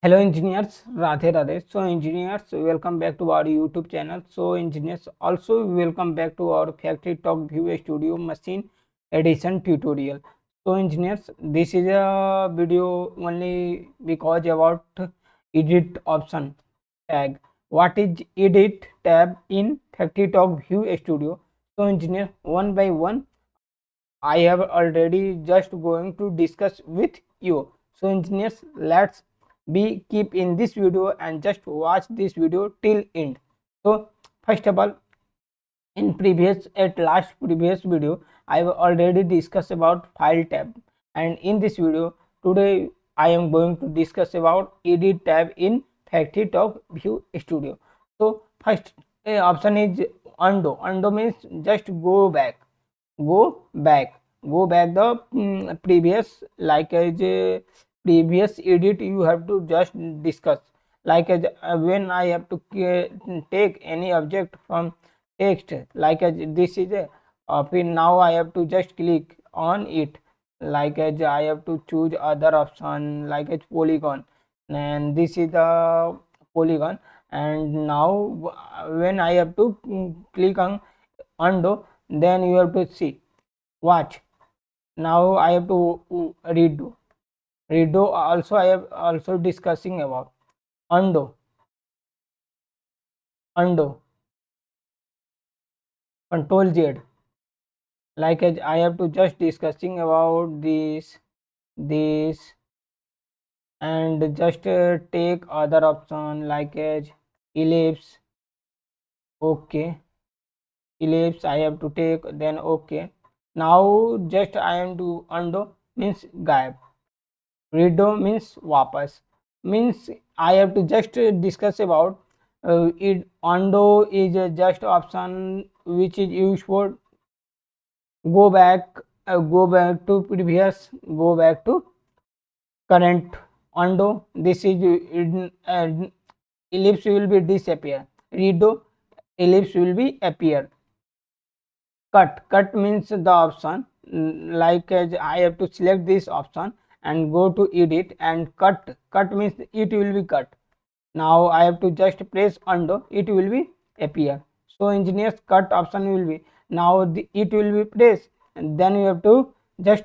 Hello engineers, Radhe. So engineers, welcome back to our YouTube channel. So engineers, also welcome back to our Factory Talk View Studio Machine Edition tutorial. So engineers, this is a video only because about edit option tag. What is edit tab in Factory Talk View Studio? So engineer, one by one, I have already just going to discuss with you. So engineers, let's be keep in this video and just watch this video till end. So first of all, in previous video, I have already discussed about file tab, and in this video today I am going to discuss about edit tab in Factory Talk View Studio. So first option is undo. Undo means just go back go back the previous, like as a previous edit you have to just discuss, like as when I have to take any object from text, like as this is a now I have to just click on it, like as I have to choose other option like as polygon, and this is the polygon. And now when I have to click on undo, then you have to see, watch. Now I have to redo also. I have also discussing about undo, undo, control Z, like as I have to just discussing about this and just take other option like as ellipse. Okay, ellipse I have to take, then okay. Now just I am to undo means gayab, redo means wapas, means I have to just discuss about it. Undo is just option which is used for go back to previous, go back to current. Undo, this is ellipse will be disappear, redo ellipse will be appear. Cut means the option, like as I have to select this option and go to edit and cut means it will be cut. Now I have to just press undo, it will be appear. So engineers, cut option will be, now it will be pressed, and then you have to just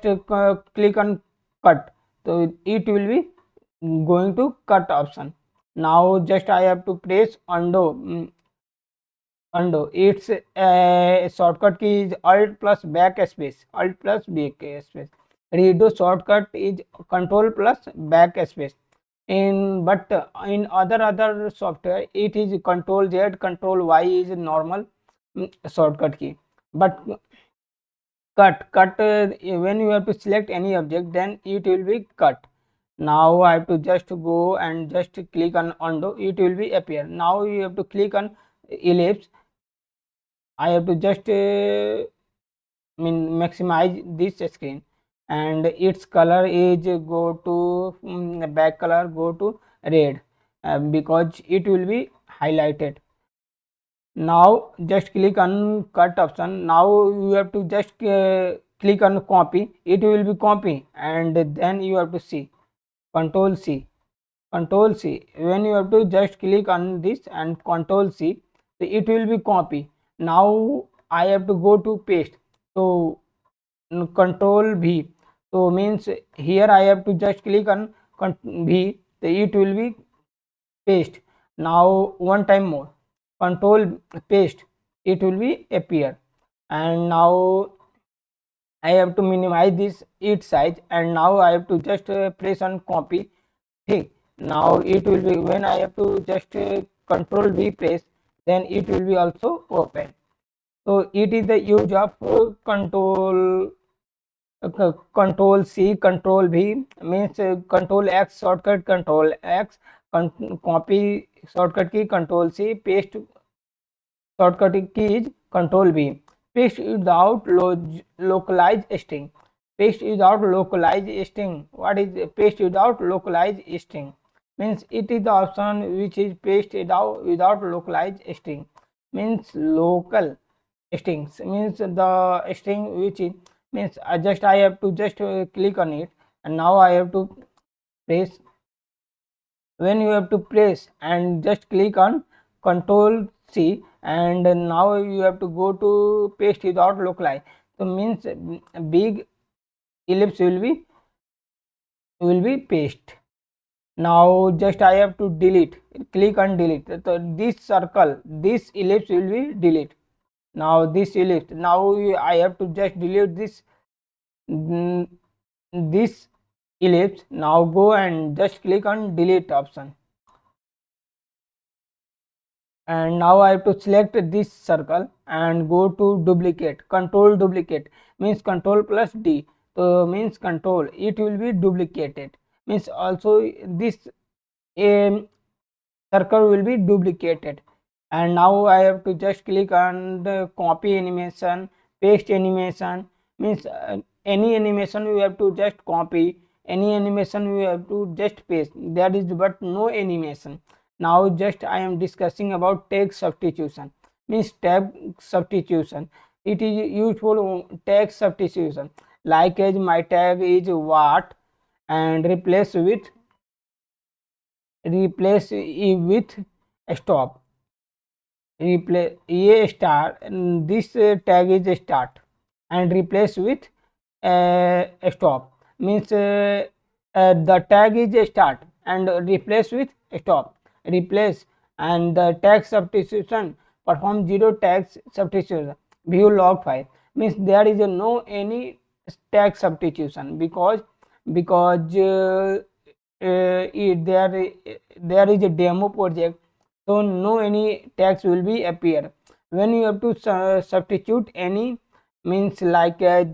click on cut, so it will be going to cut option. Now just I have to press undo. Undo, its shortcut key is alt plus backspace, alt plus backspace. Redo shortcut is control plus backspace. In but in other software it is control Z, control Y is normal shortcut key. But cut when you have to select any object, then it will be cut. Now I have to just go and just click on undo, it will be appear. Now you have to click on ellipse. I have to just maximize this screen, and its color is go to back color go to red, because it will be highlighted. Now just click on cut option. Now you have to just click on copy, it will be copy, and then you have to see control C, control C. When you have to just click on this and control C, so it will be copy. Now I have to go to paste, so control V, so means here I have to just click on V, so it will be paste. Now one time more, control paste, it will be appear. And now I have to minimize this its size, and now I have to just press on copy. Okay, now it will be, when I have to just control V press, then it will be also open. So it is the use of control C, control V, means control X shortcut, control X, copy shortcut key control C, paste shortcut key is control V. Paste without localized string. Paste without localized string. What is paste without localized string? Means it is the option which is paste without localized string. Means local strings, means the string which is, means just I have to just click on it, and now I have to press when you have to press and just click on Control C, and now you have to go to paste without localize. So means big ellipse will be paste. Now just I have to delete, click on delete. So this circle, this ellipse will be delete. Now this ellipse, now I have to just delete mm, this ellipse. Now go and just click on delete option, and now I have to select this circle and go to duplicate. Control duplicate means control plus D, so means control, it will be duplicated, means also this um, circle will be duplicated. And now I have to just click on the copy animation, paste animation, means any animation you have to just copy, any animation you have to just paste, that is but no animation. Now just I am discussing about tag substitution, means tag substitution. It is useful tag substitution, like as my tag is what, and replace it with stop, replace a star, this tag is a start, and replace with a stop, means the tag is a start and replace with stop, replace. And the tag substitution, perform zero tag substitution, view log file, means there is no any tag substitution, because there is a demo project, so no any tags will be appear. When you have to substitute any, means like as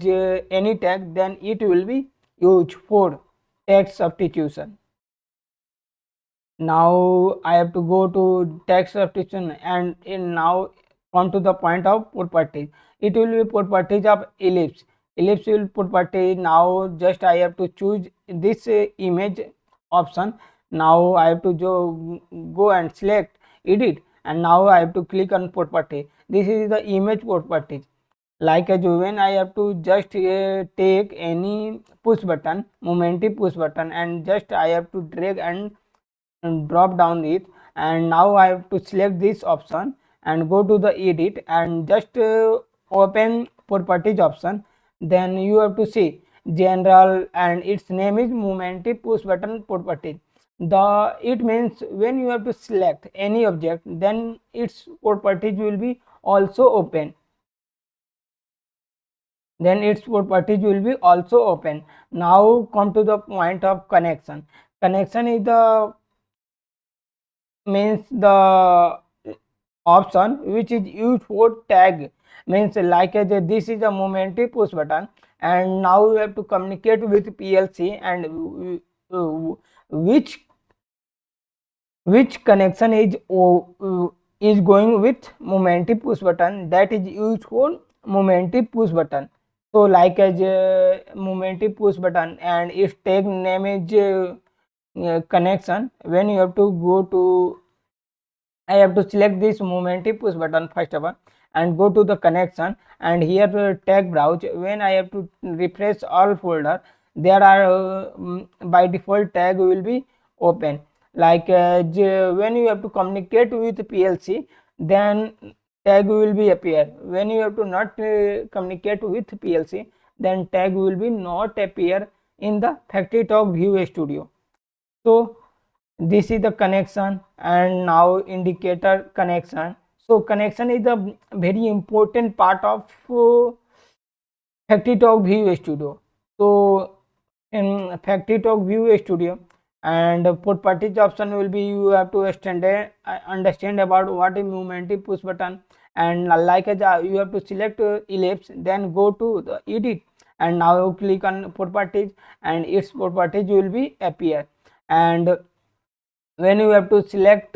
any tag, then it will be used for tag substitution. Now I have to go to tag substitution, and now come to the point of properties. It will be properties of ellipse. Ellipse will property. Now just I have to choose this image option. Now I have to go and select edit, and now I have to click on property. This is the image properties. Like as when I have to just take any push button, momentum push button, and just I have to drag and drop down it, and now I have to select this option and go to the edit and just open properties option. Then you have to see general, and its name is momentum push button properties. The it means when you have to select any object, then its properties will be also open, Now come to the point of connection. Connection is the means the option which is used for tag, means like this is a momentum push button, and now we have to communicate with PLC, and which connection is going with momentum push button, that is used for momentum push button. So like as momentum push button, and its tag name is connection. When you have to go to, I have to select this momentum push button first of all, and go to the connection, and here tag browse. When I have to refresh all folder, there are by default tag will be open. Like when you have to communicate with PLC, then tag will be appear. When you have to not communicate with PLC, then tag will be not appear in the factorytalk view studio. So this is the connection, and now indicator connection. So connection is a very important part of factorytalk view studio. So in factorytalk view studio, and properties option will be, you have to understand about what is momentum push button, and like as you have to select ellipse, then go to the edit, and now click on properties, and its properties will be appear. And when you have to select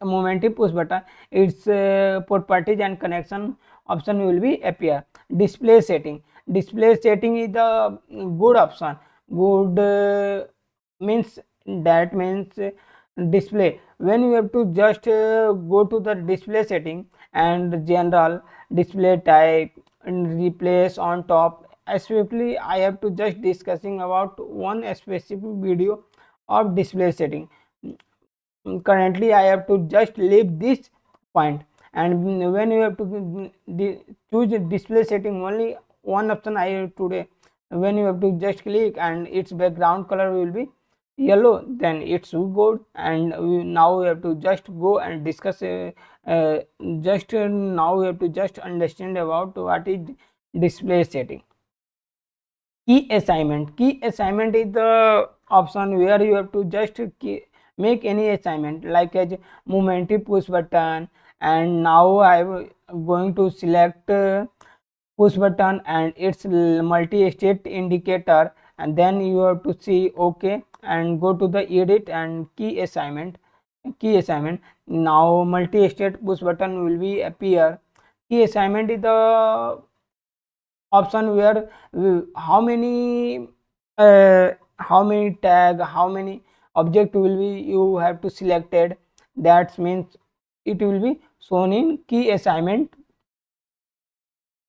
momentum push button, its properties and connection option will be appear. Display setting is the good option. Good means, that means display. When you have to just go to the display setting, and general, display type, and replace on top. Especially I have to just discussing about one specific video of display setting. currently I have to just leave this point, and when you have to choose display setting, only one option I have today. When you have to just click and its background color will be yellow, then it's good. And now we have to just go and discuss just now we have to just understand about what is display setting. Key assignment is the option where you have to just make any assignment, like as movement push button. And now I'm going to select push button and its multi-state indicator, and then you have to see OK and go to the edit and key assignment. Now multi-state push button will be appear. Key assignment is the option where how many tag, how many object will be you have to selected. That means it will be shown in key assignment.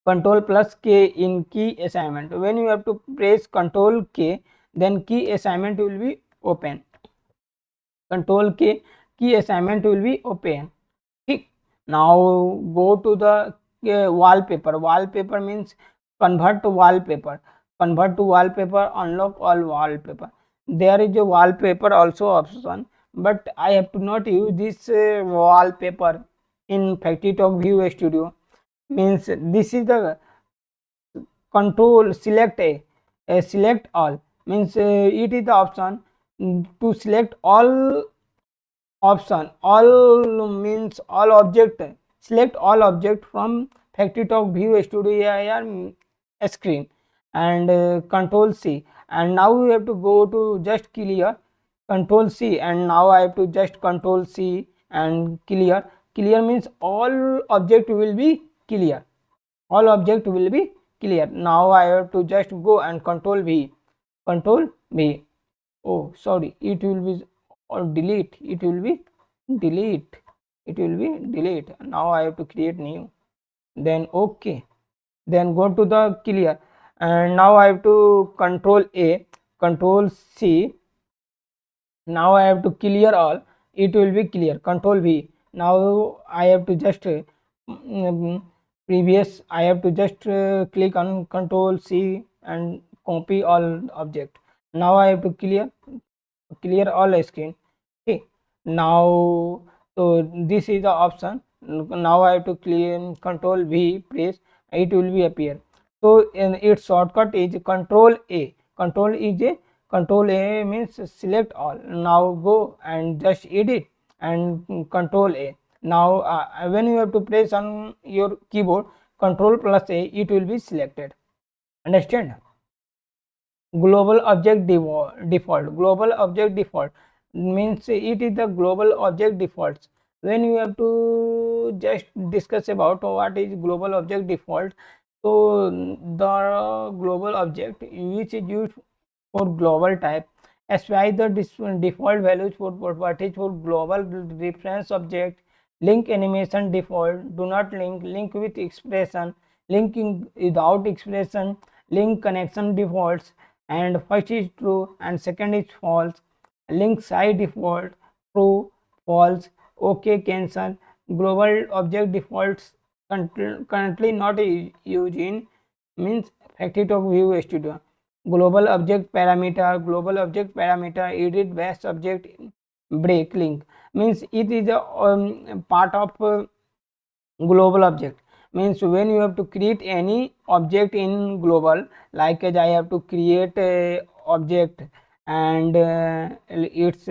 Control plus K in key assignment. When you have to press Control K, then key assignment will be open. Control K, key assignment will be open. Okay. Now go to the wallpaper. Wallpaper means convert to wallpaper. Convert to wallpaper, unlock all wallpaper. There is a wallpaper also option, but I have to not use this wallpaper in FactoryTalk View Studio. Means this is the control select a select all, means it is the option to select all option. All means all object, select all object from FactoryTalk View Studio here screen, and control C. And now we have to go to just clear, control C, and now I have to just control C and clear. Clear means all object will be clear, all object will be clear. Now I have to just go and control V, control V. Oh sorry, it will be, or delete, it will be delete, it will be delete. Now I have to create new, then OK, then go to the clear. And now I have to control A, control C. Now I have to clear all, it will be clear, control V. Now I have to just mm, previous, I have to just click on control C and copy all object. Now I have to clear all screen. Okay, now so this is the option. Now I have to clear control V, press, it will be appear. So in its shortcut is control A. Control is a control A means select all. Now go and just edit and control A. Now when you have to press on your keyboard control plus A, it will be selected. Understand? Global object default. Global object default means it is the global object defaults. When you have to just discuss about what is global object default, so the global object which is used for global type specify the default values for properties for global reference object. Link animation default, do not link with expression, linking without expression, link connection defaults, and first is true and second is false. Link side default, true, false, OK, cancel. Global object defaults currently not used in means FactoryTalk View Studio. Global object parameter edit best object break link, means it is a part of global object. Means when you have to create any object in global, like as I have to create a object, and it's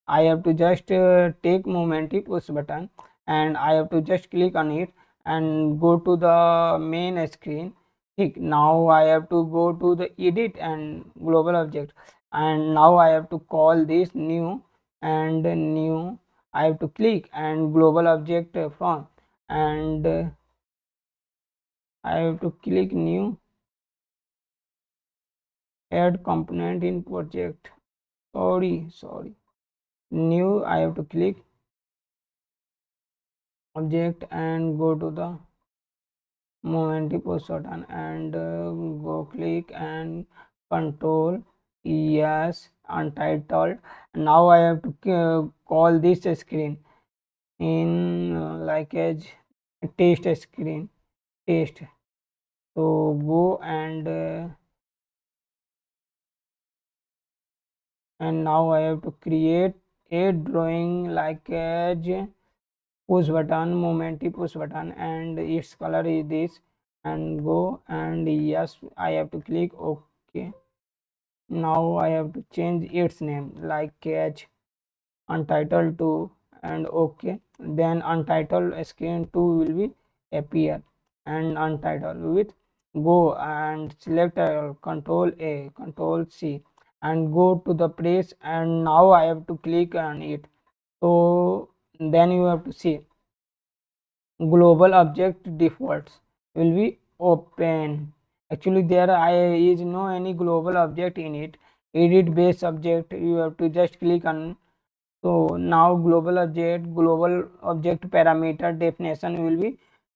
I have to just take moment push button, and I have to just click on it and go to the main screen. Now I have to go to the edit and global object, and now I have to call this new, and new I have to click and global object from, and I have to click new, add component in project. Sorry, new, I have to click object and go to the moment post button, and go click and control yes, untitled. Now I have to call this screen in like as test screen, test. So go and now I have to create a drawing like as push button, momenty push button, and its color is this, and go, and yes, I have to click OK. Now I have to change its name like as untitled 2 and OK. Then untitled screen 2 will be appear, and untitled with go and select control A, control C, and go to the place, and now I have to click on it. So then you have to see global object defaults will be open. Actually there is no any global object in it. Edit base object, you have to just click on. So now global object parameter definition will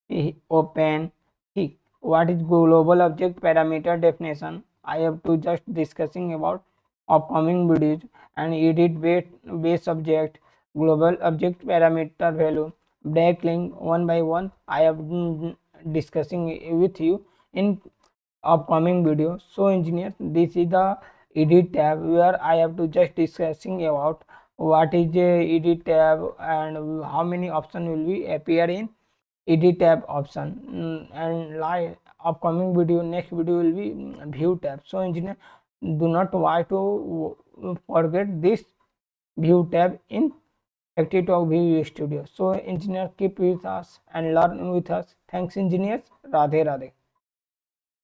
be open. What is global object parameter definition? I have to just discussing about upcoming videos. And edit base object, global object parameter value, break link one by one. I have been discussing with you in upcoming video. So engineers, this is the edit tab where I have to just discussing about what is a edit tab and how many option will be appear in edit tab option. And like upcoming video, next video will be view tab. So engineer, do not try to forget this view tab in Factory Talk View Studio. So engineer, keep with us and learn with us. Thanks engineers. Radhe Radhe.